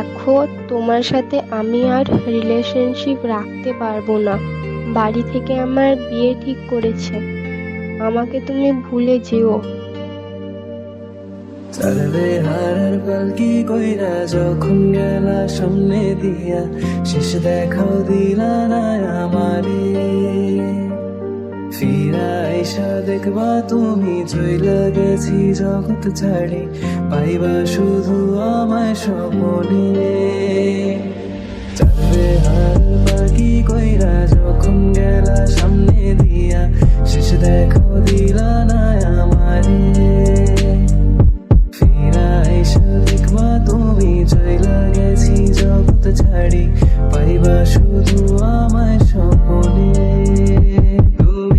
দেখো, তোমার সাথে আমি আর রিলেশনশিপ রাখতে পারবো না। বাড়ি থেকে আমার বিয়ে ঠিক করেছে। আমাকে তুমি ভুলে যেও। চলবে হারার পালকি কইরা যখন গেলা সামনে দিয়া, শেষ দেখাও দিলা না আমারে। ফিরা আইসা দেখবা তুমি চইলা গেছি জগৎ ছাড়ি, পাইবা শুধু আমায় স্বপনে। চলবে হারার পালকি কইরা যখন গেলা সামনে দিয়া,